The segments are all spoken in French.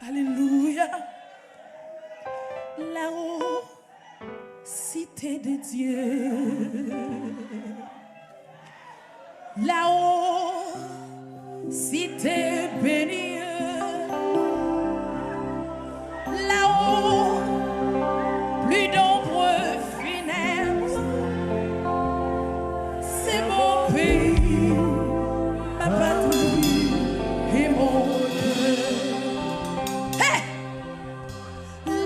Alléluia. Là-haut, cité de Dieu. Là-haut, cité bénie. Là-haut, plus nombreux funèbres. C'est mon pays, ma patrie et mon cœur. Hey!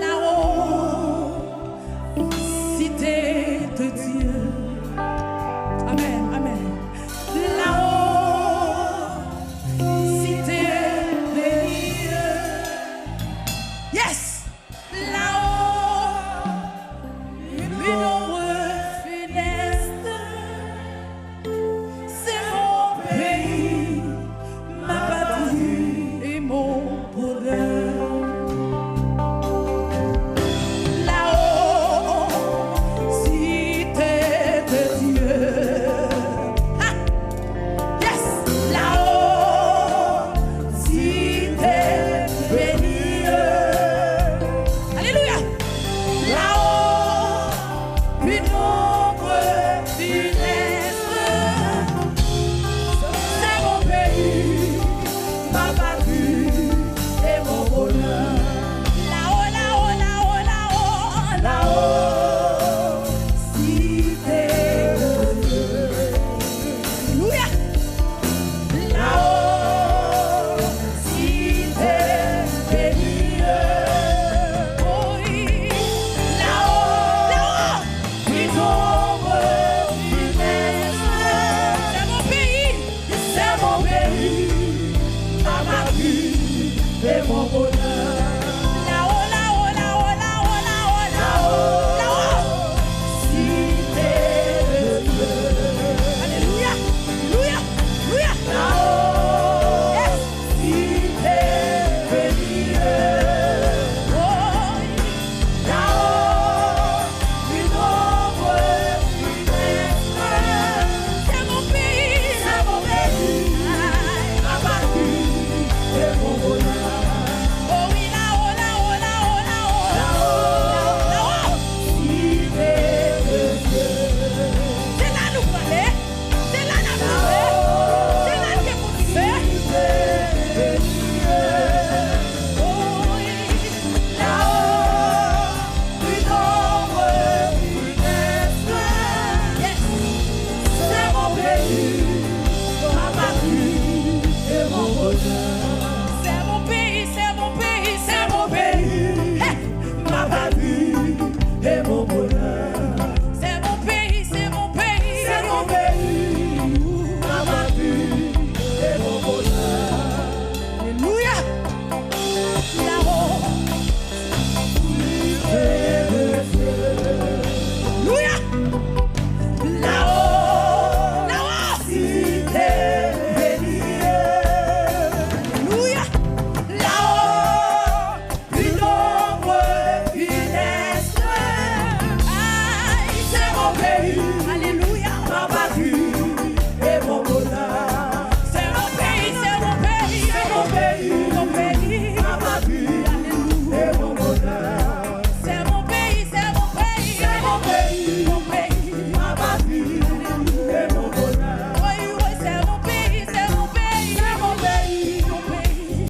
Là-haut, cité de Dieu. Amen, amen. Là-haut, cité bénie. Yes! Là-haut, plus nombreux funestes. C'est mon pays, ma patrie et mon bonheur. Là-haut, cité de Dieu. Ah! Yes! Là-haut, cité bénie. Alléluia! Là-haut, plus nombreux funestes. C'est mon pays, ma patrie